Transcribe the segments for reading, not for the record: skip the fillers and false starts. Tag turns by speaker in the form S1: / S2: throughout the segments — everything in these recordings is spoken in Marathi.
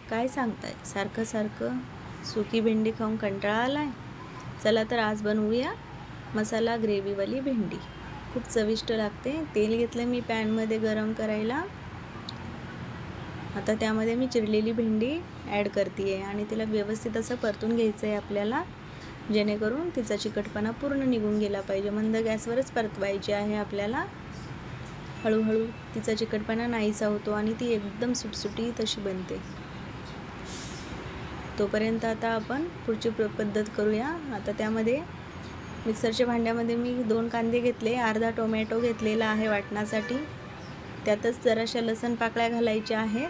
S1: काय सांगताय, सारखं सारखं सुकी भेंडी खाऊन कंटाळा आलाय? चला तर आज बनवूया मसाला ग्रेव्हीवाली भेंडी. खूप चविष्ट लागते. तेल घेतलं मी पॅनमध्ये गरम करायला. आता त्यामध्ये मी चिरलेली भेंडी ॲड करते आहे आणि तिला व्यवस्थित असं परतून घ्यायचं आहे आपल्याला, जेणेकरून तिचा चिकटपणा पूर्ण निघून गेला पाहिजे. मंद गॅसवरच परतवायची आहे आपल्याला. हळूहळू तिचा चिकटपणा नाहीसा होतो आणि ती एकदम सुटसुटीत अशी बनते. तोपर्यंत आता आपण पुढची पद्धत करूया. आता त्यामध्ये मिक्सरच्या भांड्यामध्ये मी 2 कांदे घेतले, अर्धा टोमॅटो घेतलेला आहे वाटण्यासाठी. त्यातच जराशा लसण पाकळ्या घालायच्या आहेत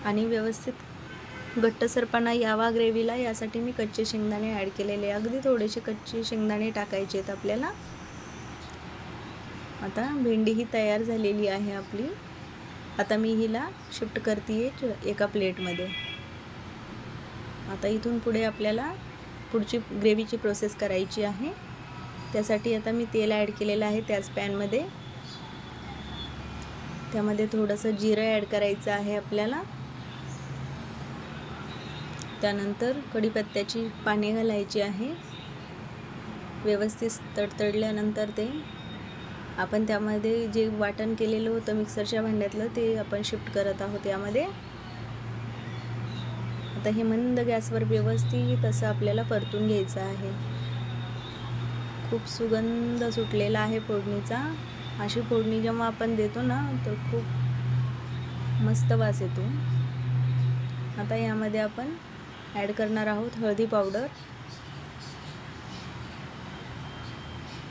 S1: आणि व्यवस्थित घट्टसरपणा यावा ग्रेव्हीला, यासाठी मी कच्चे शेंगदाणे ॲड केलेले. अगदी थोडेसे कच्चे शेंगदाणे टाकायचे आहेत आपल्याला. आता भेंडी ही तयार झालेली आहे आपली. आता मी हिला शिफ्ट करते एका प्लेटमध्ये. आता इथून पुढे आपल्याला पुढची ग्रेव्हीची प्रोसेस करायची आहे. त्यासाठी आता मी तेल ॲड केलेलं आहे त्याच पॅनमध्ये. त्यामध्ये थोडंसं जिरं ॲड करायचं आहे आपल्याला. त्यानंतर कढीपत्त्याची पाने घालायची आहे. व्यवस्थित तडतडल्यानंतर ते आपण त्यामध्ये जे वाटण केलेलं होतं मिक्सरच्या भांड्यातलं ते आपण शिफ्ट करत आहोत यामध्ये. आता हे मंद गॅसवर व्यवस्थित असं आपल्याला परतून घ्यायचं आहे. खूप सुगंध सुटलेला आहे फोडणीचा. अशी फोडणी जेव्हा आपण देतो ना तर खूप मस्त वास येतो. आता यामध्ये आपण ॲड करणार आहोत हळदी पावडर.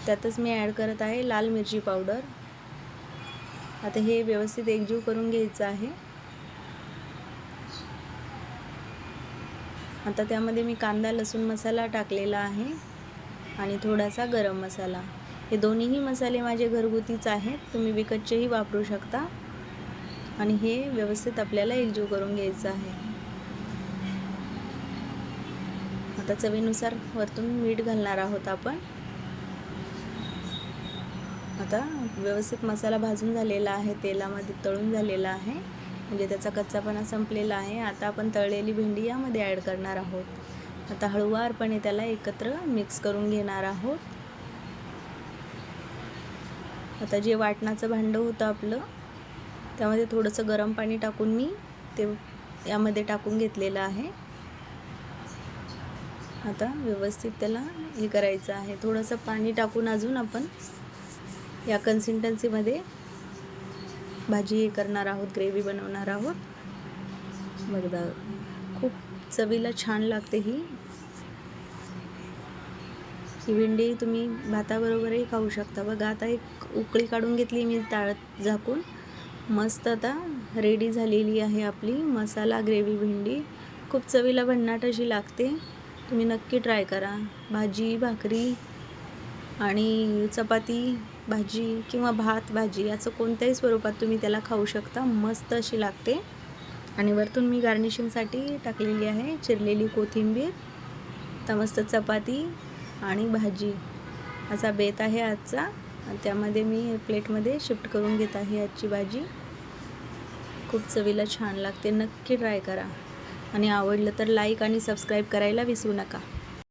S1: त्यातच मी ॲड करत आहे लाल मिरची पावडर. आता हे व्यवस्थित एकजीव करून घ्यायचं आहे. आता त्यामध्ये मी कांदा लसूण मसाला टाकलेला आहे आणि थोडासा गरम मसाला. हे दोन्हीही मसाले माझे घरगुतीच आहेत, तुम्ही विकतचेही वापरू शकता. आणि हे व्यवस्थित आपल्याला एकजीव करून घ्यायचं आहे. आता चवीनुसार वरतून मीठ घालणार आहोत आपण. आता व्यवस्थित मसाला भाजून झालेला आहे, तेलामध्ये तळून झालेला आहे, म्हणजे त्याचा कच्चापणा संपलेला आहे. आता आपण तळलेली भेंडी यामध्ये ॲड करणार आहोत. आता हळूवारपणे त्याला एकत्र मिक्स करून घेणार आहोत. आता जे वाटणाचं भांडं होतं आपलं त्यामध्ये थोडंसं गरम पाणी टाकून मी ते यामध्ये टाकून घेतलेलं आहे. आता व्यवस्थित त्याला हे करायचं आहे. थोडंसं पाणी टाकून अजून आपण या कन्सिस्टन्सीमध्ये भाजी हे करणार आहोत, ग्रेव्ही बनवणार आहोत. बघा खूप चवीला छान लागते ही भेंडी. तुम्ही भाताबरोबरही खाऊ शकता. बघा आता एक उकळी काढून घेतली मी झाकून. मस्त आता रेडी झालेली आहे आपली मसाला ग्रेव्ही भेंडी. खूप चवीला भन्नाट अशी लागते. तुम्ही नक्की ट्राय करा. भाजी भाकरी आणि चपाती भाजी किंवा भात भाजी असं कोणत्याही स्वरूपात तुम्ही त्याला खाऊ शकता. मस्त अशी लागते. आणि वरतून मी गार्निशिंगसाठी टाकलेली आहे चिरलेली कोथिंबीर. तर मस्त चपाती आणि भाजी असा बेत आहे आजचा. आणि त्यामध्ये मी प्लेटमध्ये शिफ्ट करून घेत आहे आजची भाजी. खूप चवीला छान लागते. नक्की ट्राय करा आणि आवडलं तर लाईक आणि सबस्क्राईब करायला विसरू नका.